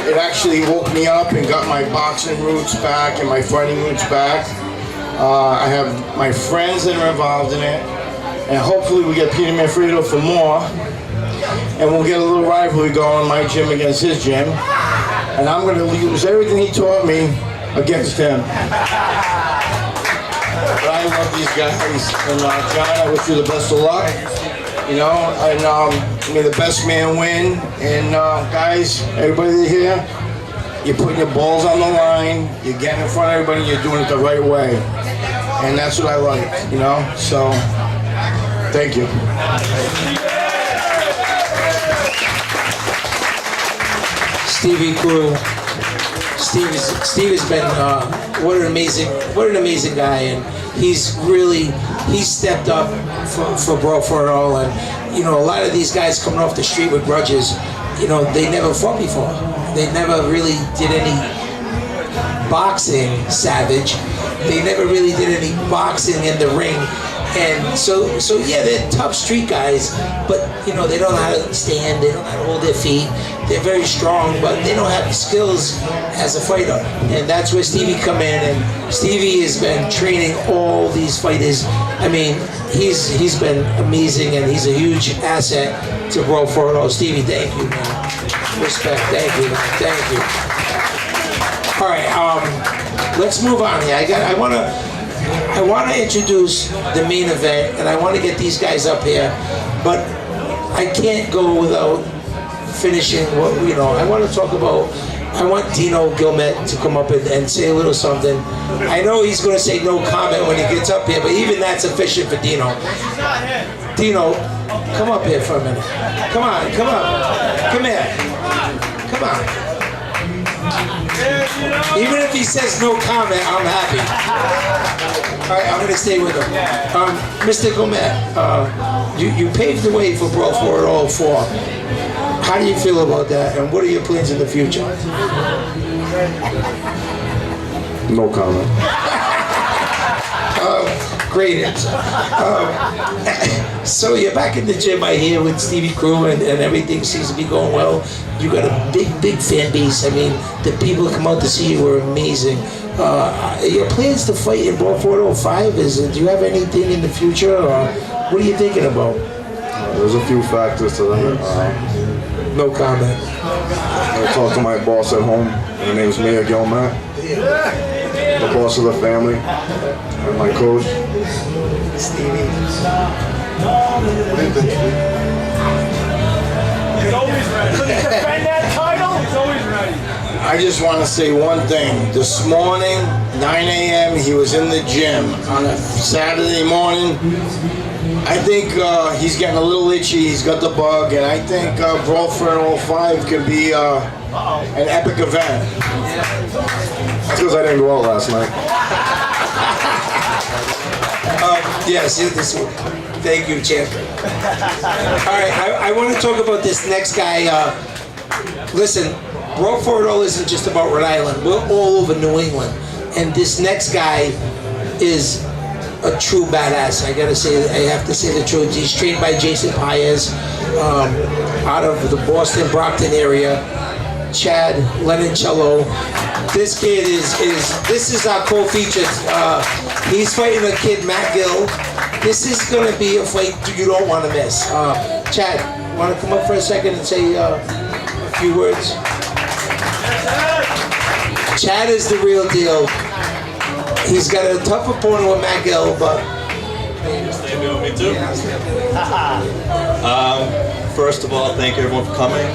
It actually woke me up and got my boxing roots back and my fighting roots back. I have my friends that are involved in it, and hopefully we get Peter Manfredo for more, and we'll get a little rivalry going in my gym against his gym, and I'm going to use everything he taught me against him. But I love these guys, and John, I wish you the best of luck. You know, and may the best man win. And guys, everybody here, you're putting your balls on the line, you're getting in front of everybody, you're doing it the right way. And that's what I like, you know? So, thank you. Stevie Crew. Steve has been what an amazing guy, and he's stepped up for Brawl For It All. And you know, a lot of these guys coming off the street with grudges, you know, they never fought before. They never really did any boxing, Savage. They never really did any boxing in the ring. And so yeah, they're tough street guys, but you know, they don't know how to stand, they don't know how to hold their feet. They're very strong, but they don't have the skills as a fighter. And that's where Stevie come in, and Stevie has been training all these fighters. I mean, he's been amazing, and he's a huge asset to Brawl For It All. Stevie, thank you, man. Respect, thank you, man. Thank you. All right, let's move on here. I want to introduce the main event, and I want to get these guys up here, but I can't go without finishing what, you know, I want to talk about. I want Dino Gilmet to come up and say a little something. I know he's going to say no comment when he gets up here, but even that's sufficient for Dino. Dino, come up here for a minute. Come on, come up. Come here. Come on. Even if he says no comment, I'm happy. All right, I'm going to stay with him. Mr. Gilmet, you paved the way for Brawl For It All 4. How do you feel about that, and what are your plans in the future? No comment. Great answer. So you're back in the gym, I hear, with Stevie Crew, and everything seems to be going well. You got a big fan base. I mean, the people who come out to see you were amazing. Your plans to fight in Brawl For It All 5, do you have anything in the future, or what are you thinking about? There's a few factors to that. No comment. I talked to my boss at home. Her name's Mayor Gilmet, the boss of the family, and my coach. Stevie. He's always ready. To defend that title, he's always ready. I just want to say one thing. This morning, 9 a.m., he was in the gym on a Saturday morning. I think he's getting a little itchy. He's got the bug, and I think Brawl For It All 5 could be an epic event. That's because I didn't go out last night. Yes, this one. Thank you, champ. All right, I want to talk about this next guy. Listen, Brawl For It All isn't just about Rhode Island. We're all over New England. And this next guy is a true badass. I have to say the truth. He's trained by Jason Paez out of the Boston, Brockton area. Chad Lenincello. This kid this is our co-featured. He's fighting a kid, Matt Gill. This is going to be a fight you don't want to miss. Chad, want to come up for a second and say a few words? Chad is the real deal. He's got a tough opponent with Matt Gill, but... Me too. First of all, thank everyone for coming.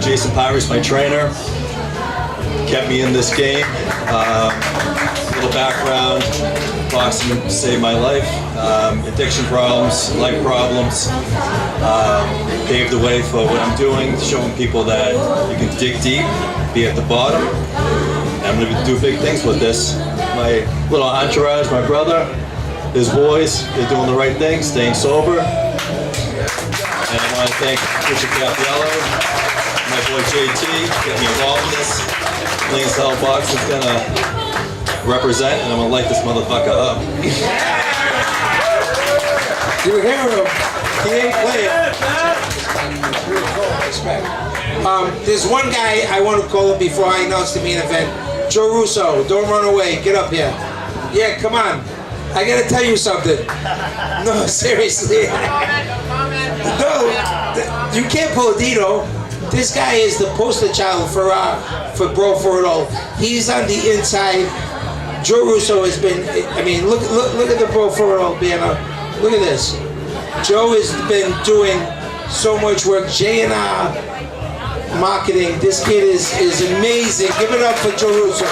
Jason Pyrus, my trainer, kept me in this game. A little the background. Boxing saved my life. Addiction problems, life problems. Paved the way for what I'm doing, showing people that you can dig deep, be at the bottom. And I'm going to do big things with this. My little entourage, my brother, his boys, they're doing the right thing, staying sober. And I want to thank Richard Capiello, my boy JT, getting me involved in this. Lincoln Style Boxing's gonna represent, and I'm gonna light this motherfucker up. You hear him? He ain't playing. There's one guy I want to call up before I announce the main event. Joe Russo, don't run away. Get up here. Yeah, come on. I gotta tell you something. No, seriously. No, you can't pull a Dino. This guy is the poster child for Brawl For It All. He's on the inside. Joe Russo has been. I mean, look at the Brawl For It All banner. Look at this. Joe has been doing so much work. J&R marketing. This kid is amazing. Give it up for Joe Russo.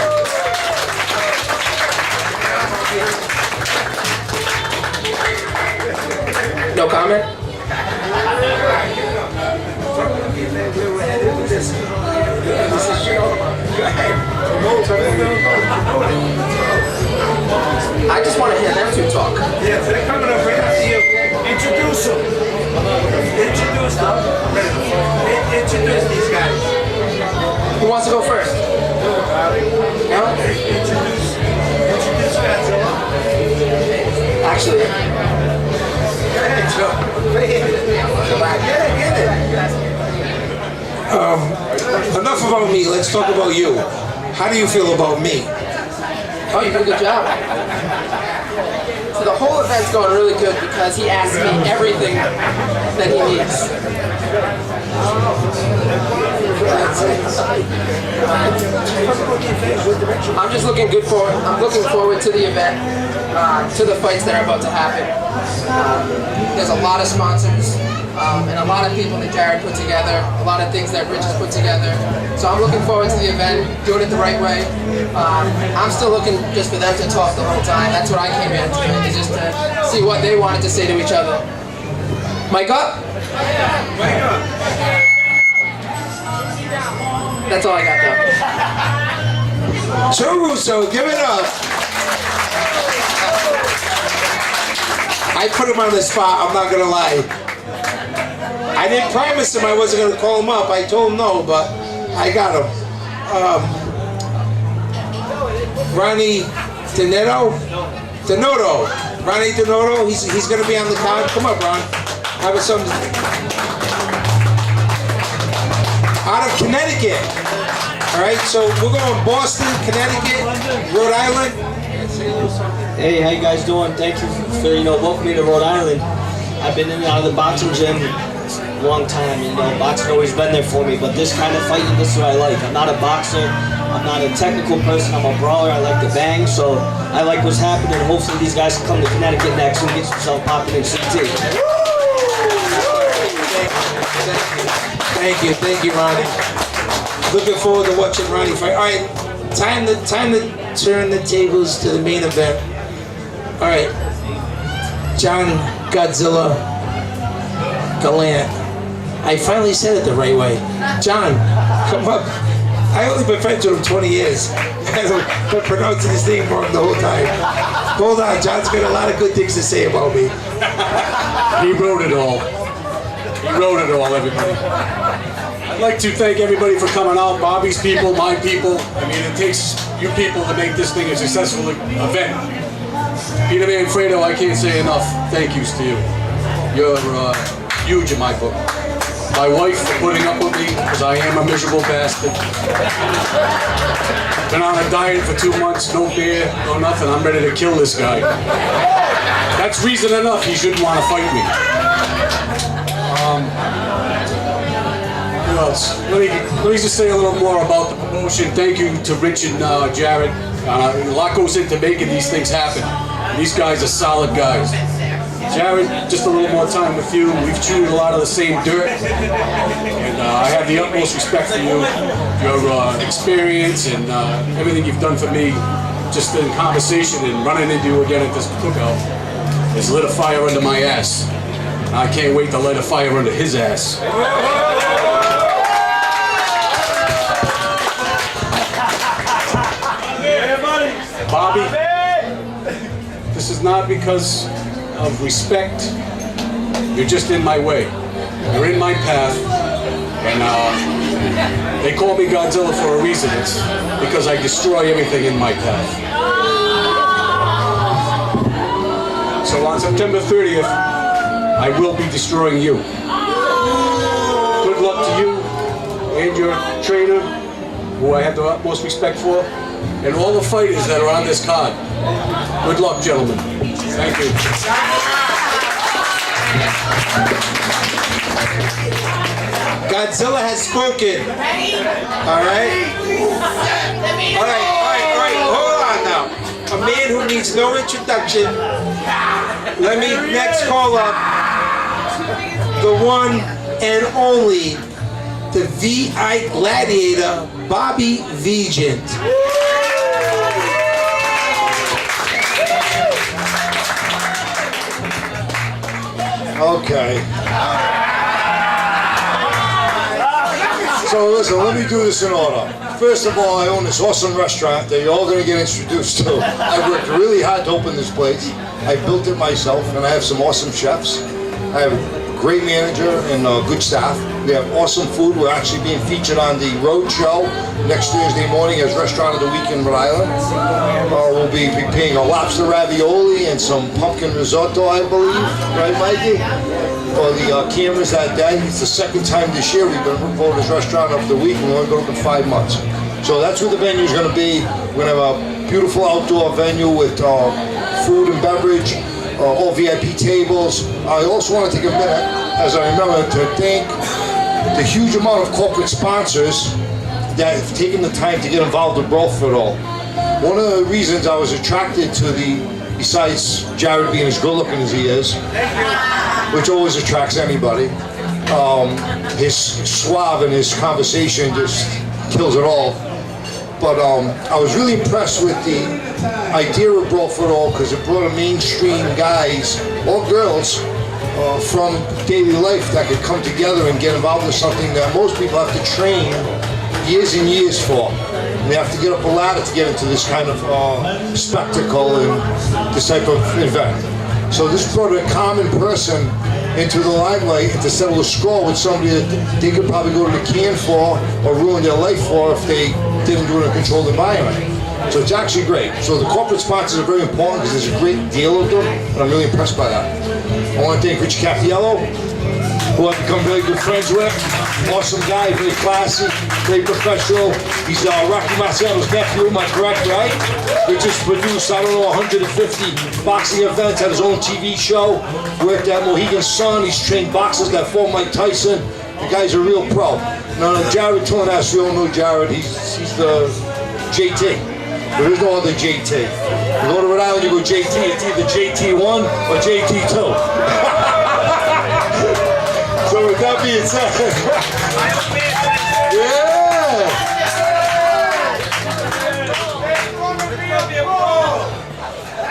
No comment? I just want to hear them two talk. Yeah, they're coming up right after you. Introduce them. Introduce them. Introduce these guys. Who wants to go first? No? Introduce Godzilla. Actually, Enough about me. Let's talk about you. How do you feel about me? oh, you did a good job. So the whole event's going really good because he asked me everything that he needs. I'm just looking forward to the event, to the fights that are about to happen. There's a lot of sponsors and a lot of people that Jared put together, a lot of things that Rich has put together. So I'm looking forward to the event, doing it the right way. I'm still looking just for them to talk the whole time. That's what I came here to do, is just to see what they wanted to say to each other. Mic up? Mic up. That's all I got though. Joe Russo, give it up. I put him on the spot, I'm not gonna lie. I didn't promise him I wasn't gonna call him up. I told him no, but I got him. Ronnie Donato. Ronnie Donato, he's gonna be on the card. Come up, Ron. Have some. Out of Connecticut. All right, so we're going Boston, Connecticut, Rhode Island. Hey, how you guys doing? Thank you for welcoming me to Rhode Island. I've been in and out of the boxing gym a long time. Boxing always been there for me. But this kind of fighting, this is what I like. I'm not a boxer. I'm not a technical person. I'm a brawler. I like to bang. So I like what's happening. Hopefully these guys can come to Connecticut next and get themselves popping in CT. Thank you, Ronnie. Looking forward to watching Ronnie fight. All right, time to turn the tables to the main event. All right, John Godzilla Gallant. I finally said it the right way. John, come up. I only been friends with him 20 years. I've been pronouncing his name wrong the whole time. Hold on, John's got a lot of good things to say about me. He wrote it all. He wrote it all, everybody. I'd like to thank everybody for coming out, Bobby's people, my people. I mean, it takes you people to make this thing a successful event. Peter Manfredo, I can't say enough thank yous to you. You're huge in my book. My wife for putting up with me, because I am a miserable bastard. Been on a diet for 2 months, no beer, no nothing. I'm ready to kill this guy. That's reason enough he shouldn't want to fight me. What else? Let me just say a little more about the promotion. Thank you to Rich and Jared. A lot goes into making these things happen. These guys are solid guys. Jared, just a little more time with you. We've chewed a lot of the same dirt, and I have the utmost respect for you, your experience, and everything you've done for me. just in conversation and running into you again at this cookout, has lit a fire under my ass. I can't wait to light a fire under his ass. Bobby, this is not because of respect. You're just in my way. You're in my path. And they call me Godzilla for a reason. It's because I destroy everything in my path. So on September 30th, I will be destroying you. Good luck to you and your trainer, who I have the utmost respect for, and all the fighters that are on this card. Good luck, gentlemen. Thank you. Godzilla has spoken. All right? All right. Hold on now. A man who needs no introduction. Let me next call up the one and only, the VI Gladiator, Bobby Vigent. Okay. So listen, let me do this in order. First of all, I own this awesome restaurant that you're all going to get introduced to. I worked really hard to open this place. I built it myself, and I have some awesome chefs. I have a great manager and good staff. We have awesome food. We're actually being featured on the Road Show next Thursday morning as Restaurant of the Week in Rhode Island. We'll be preparing a lobster ravioli and some pumpkin risotto, I believe. Right, Mikey? For the cameras that day. It's the second time this year we've been voted as Restaurant of the Week, and we're going to go open 5 months. So that's where the venue's going to be. We're going to have a beautiful outdoor venue with food and beverage, all VIP tables. I also want to take a minute, as I remember, to thank the huge amount of corporate sponsors that have taken the time to get involved with Brawl For It All. One of the reasons I was attracted to besides Jared being as good looking as he is, which always attracts anybody, his suave and his conversation just kills it all. But I was really impressed with the idea of Brawl For It All because it brought a mainstream guys or girls from daily life that could come together and get involved with something that most people have to train years and years for. And they have to get up a ladder to get into this kind of spectacle and this type of event. So this brought a common person into the limelight and to settle a score with somebody that they could probably go to the can for or ruin their life for if they didn't do it in a controlled environment. So it's actually great. So the corporate sponsors are very important because there's a great deal of them, and I'm really impressed by that. I want to thank Rich Cappiello, who I've become very good friends with. Awesome guy, very classy, very professional. He's Rocky Marciano's nephew, am I correct, right? Rich has produced, I don't know, 150 boxing events, had his own TV show, worked at Mohegan Sun, he's trained boxers that fought Mike Tyson. The guy's a real pro. Now, Jared Tillanass, we all know Jared, he's the JT. There is no other JT. You go to Rhode Island, you go JT, it's either JT1 or JT2. So with that being said, yeah.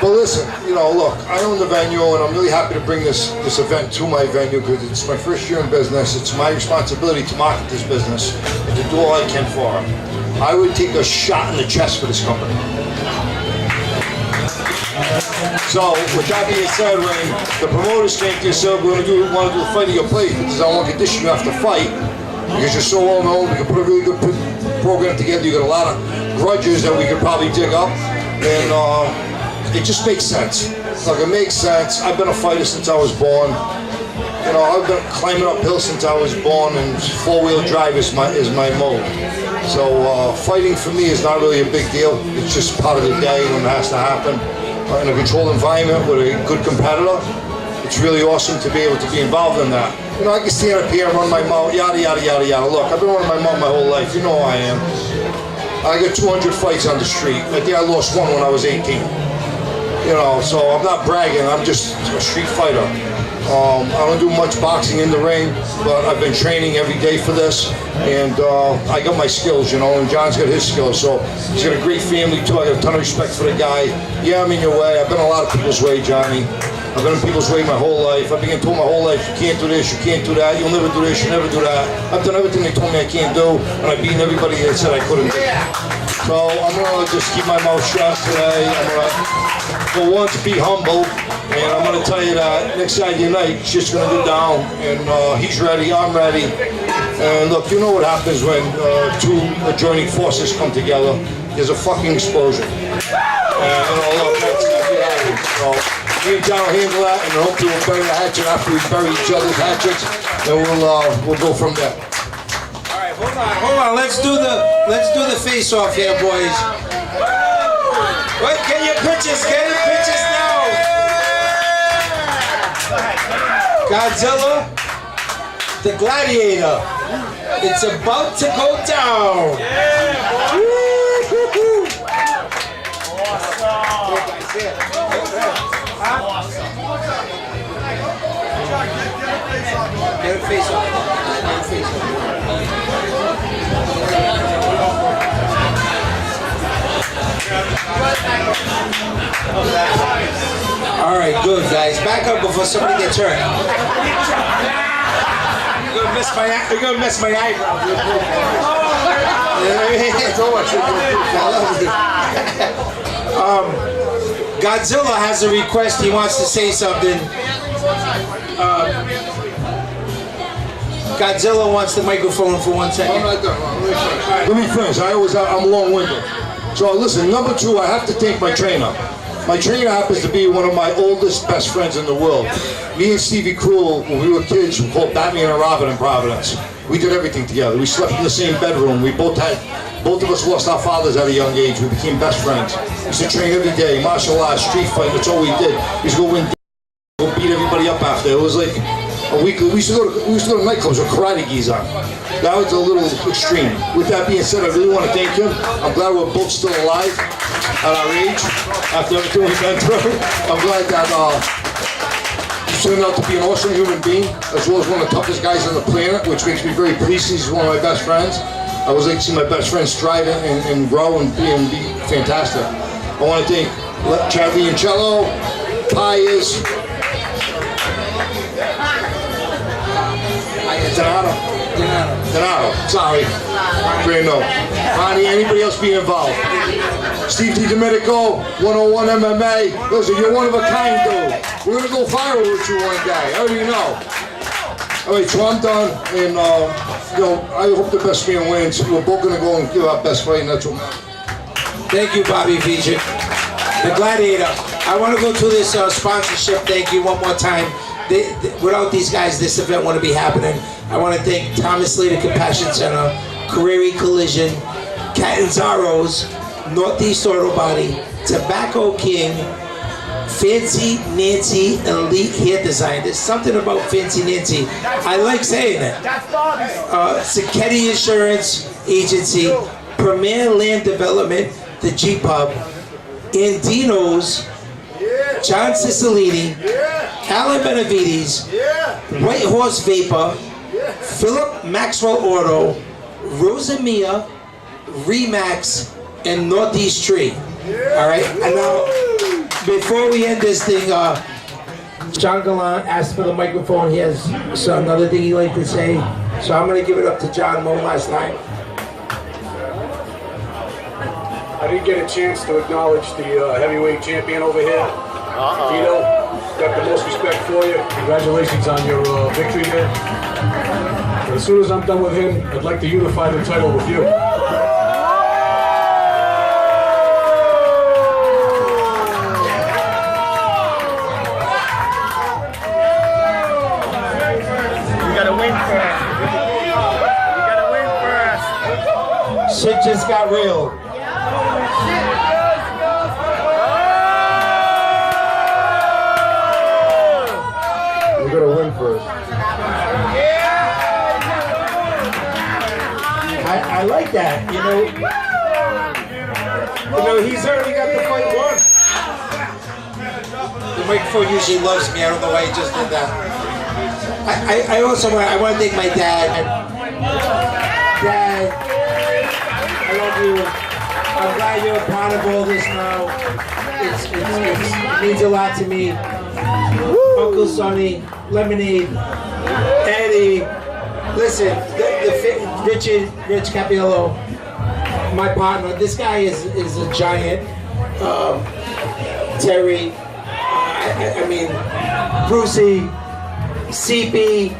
But listen, look, I own the venue, and I'm really happy to bring this event to my venue because it's my first year in business. It's my responsibility to market this business and to do all I can for it. I would take a shot in the chest for this company. So, with that being said, when the promoters came to us, we want to do the fight of your place, but there's only one condition: you have to fight because you're so well known. We can put a really good program together. You got a lot of grudges that we could probably dig up, and it just makes sense. Like, it makes sense. I've been a fighter since I was born. I've been climbing uphill since I was born, and four-wheel drive is my mode. So fighting for me is not really a big deal. It's just part of the day when it has to happen. In a controlled environment with a good competitor, it's really awesome to be able to be involved in that. I can stand up here and run my mouth, yada, yada, yada, yada. Look, I've been running my mouth my whole life. You know who I am. I got 200 fights on the street. I think I lost one when I was 18. So I'm not bragging. I'm just a street fighter. I don't do much boxing in the ring, but I've been training every day for this, and I got my skills, you know, and John's got his skills, so he's got a great family too. I got a ton of respect for the guy. Yeah, I'm in your way. I've been a lot of people's way, Johnny. I've been in people's way my whole life. I've been told my whole life, you can't do this, you can't do that, you'll never do this, you'll never do that. I've done everything they told me I can't do, and I've beaten everybody that said I couldn't do. So I'm gonna just keep my mouth shut today. I'm gonna, for once, be humble, and I'm gonna tell you that next Saturday night, it's just gonna go down, and he's ready, I'm ready. And look, you know what happens when two adjoining forces come together. There's a fucking explosion. And you know, look, that's what happens. So me and John will handle that, and hopefully we'll bury the hatchet after we bury each other's hatchets, and we'll go from there. Hold on, let's do the face off here, boys. Wait, get your pictures now. Godzilla, the Gladiator. It's about to go down. Get a face off. All right, good guys. Back up before somebody gets hurt. You're gonna miss my eyebrows. Godzilla has a request. He wants to say something. Godzilla wants the microphone for 1 second. I'm not done. Let me finish. I'm long-winded. So listen, number two, I have to thank my trainer. My trainer happens to be one of my oldest best friends in the world. Me and Stevie Cruel, when we were kids, we called Batman and Robin in Providence. We did everything together. We slept in the same bedroom. Both of us lost our fathers at a young age. We became best friends. We used to train every day, martial arts, street fight, that's all we did. We used to go beat everybody up after. It was like a weekly. We used to go to nightclubs with karate gis on. That was a little extreme. With that being said, I really want to thank him. I'm glad we're both still alive at our age, after everything we've been through. I'm glad that he turned out to be an awesome human being, as well as one of the toughest guys on the planet, which makes me very pleased. He's one of my best friends. I always like to see my best friends strive and grow and be fantastic. I want to thank Chad Liancello, Pius, Donato, sorry, Brando, Ronnie, anybody else being involved. Steve D. Domenico, 101 MMA. Listen, you're one of a kind, dude. We're gonna go viral with you one day. I already know. All right, so I'm done, and you know, I hope the best man wins. We're both gonna go and give our best fight, and that's what matters. Thank you, Bobby Vijay. The Gladiator. I want to go to this sponsorship. Thank you one more time. Without these guys, this event wouldn't be happening. I want to thank Thomas Slater Compassion Center, Carreri Collision, Catanzaro's, Northeast Auto Body, Tobacco King, Fancy Nancy Elite Hair Design. There's something about Fancy Nancy. I like saying it. Sacchetti Insurance Agency, Premier Land Development, the G-Pub, Andino's, John Cicilline, Alan Benavides, White Horse Vapor, Philip Maxwell Auto, Rosamia, Remax, and Northeast Tree. All right, and now before we end this thing, John Gallant asked for the microphone. He has another thing he'd like to say, so I'm going to give it up to John one last time. I didn't get a chance to acknowledge the heavyweight champion over here. Tito, got the most respect for you. Congratulations on your victory there. But as soon as I'm done with him, I'd like to unify the title with you. Shit just got real. We're gonna win first. I like that, you know. He's already got the fight won. The microphone usually loves me. I don't know why he just did that. I also want to thank my dad. Dad, I love you. I'm glad you're a part of all this now. It means a lot to me. Uncle Sonny, Lemonade, Eddie. Listen, Rich Capiello, my partner. This guy is a giant. Terry, I mean, Brucey, CP,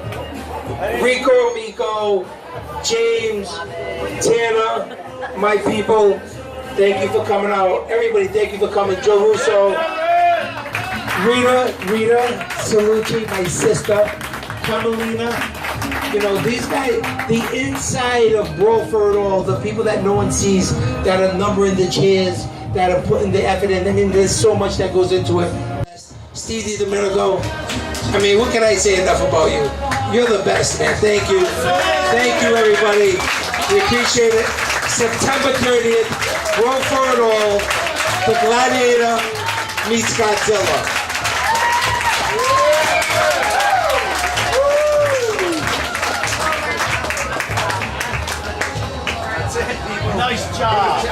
Rico, Miko, James, Tanner, my people. Thank you for coming out. Everybody, thank you for coming. Joe Russo, Rita Salucci, my sister, Carmelina. You know, these guys, the inside of Brawl For It All, the people that no one sees, that are numbering the chairs, that are putting the effort in. I mean, there's so much that goes into it. Stevie Domenico, I mean, what can I say enough about you? You're the best, man. Thank you. Thank you, everybody. We appreciate it. September 30th, Brawl For It All, the Gladiator meets Godzilla. Nice job.